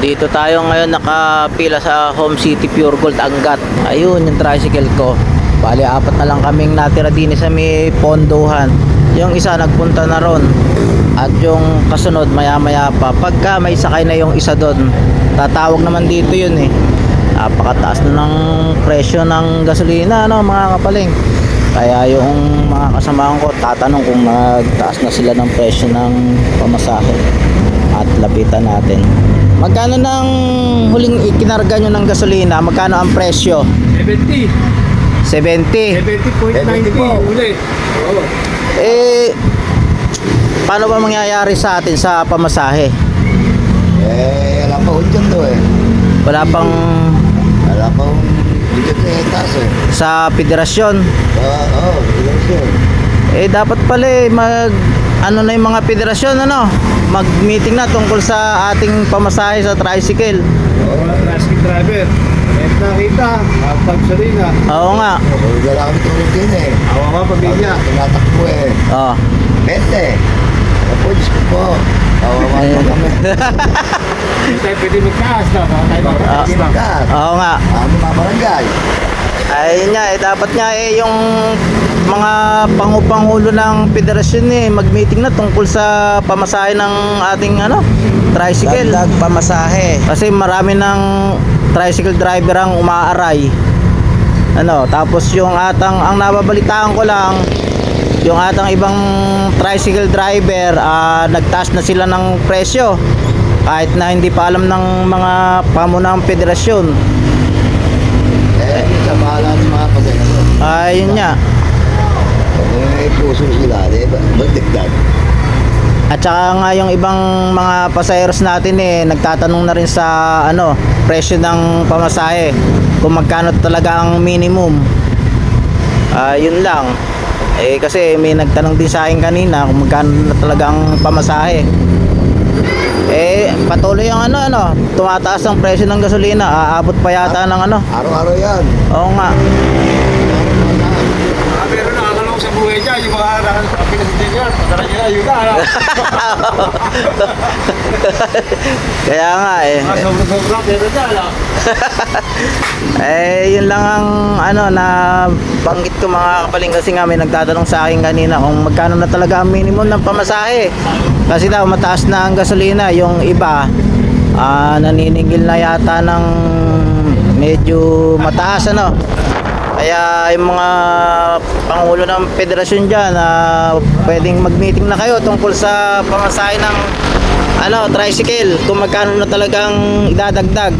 Dito tayo ngayon nakapila sa Home City Pure Gold Angat. Ayun yung tricycle ko. Bali apat na lang kaming natira din sa may pondohan. Yung isa nagpunta na ron. At yung kasunod maya maya pa. Pagka may sakay na yung isa doon, tatawag naman dito yun eh. Napakataas na ng presyo ng gasolina, no, mga kapaling. Kaya yung mga kasamahan ko tatanong kung nagtaas na sila ng presyo ng pamasahe. At lapitan natin. Magkano nang huling ikinarga nyo ng gasolina? Magkano ang presyo? 70. 70. 70.90 ulit. Oo. Eh, paano ba mangyayari sa atin sa pamasahe? Wala pa hudyan to eh. Wala pang Wala pa hudyan na taas eh. sa federasyon. Federasyon. Eh, dapat pala eh, ano na yung mga federasyon, ano? Mag-meeting na tungkol sa ating pamasahe sa tricycle. Mga tricycle driver. Kahit nakita, pagsalina. Oo nga. Wala kami tulog din eh. Awa ka, pamilya. Tinatakbo eh. Oo. 20. Opo, Diyos ko po. Awawa pa kami. Hindi tayo pwede magtaas na. Baka tayo magtaas na. Kat. Oo nga. Mga barangay. Ayun nga, dapat nga yung mga pangulo ng federasyon mag-meeting na tungkol sa pamasahe ng ating tricycle. Dagdag pamasahe. Kasi marami ng tricycle driver ang umaaray. Tapos yung ang nababalitaan ko lang, yung atang ibang tricycle driver, nagtaas na sila ng presyo kahit na hindi pa alam ng mga pamunang federasyon. Sa bahala ng mga pagkakasal. Ayun nga. May puso sila, di ba? Magdagdag. At saka nga yung ibang mga pasayeros natin nagtatanong na rin sa presyo ng pamasahe kung magkano talaga ang minimum. Yun lang. Kasi may nagtanong din sa akin kanina kung magkano na talaga ang pamasahe. Patuloy yung tumataas ang presyo ng gasolina. Aabot pa yata ng Araw-araw yan. Oo nga. Pero nakakalong sa buhay niya, yung mga pinasitin niya, pagkara niya, yun na. Kaya nga Sobra-sobra, pero niya. yun lang ang na banggit ko mga kapaling, kasi nga may nagtatanong sa akin kanina kung magkano na talaga ang minimum ng pamasahe. Kasi daw mataas na ang gasolina, yung iba naniningil na yata ng medyo mataas Kaya yung mga pangulo ng federasyon dyan, pwedeng mag-meeting na kayo tungkol sa pamasahe ng tricycle, kung magkano na talagang idadagdag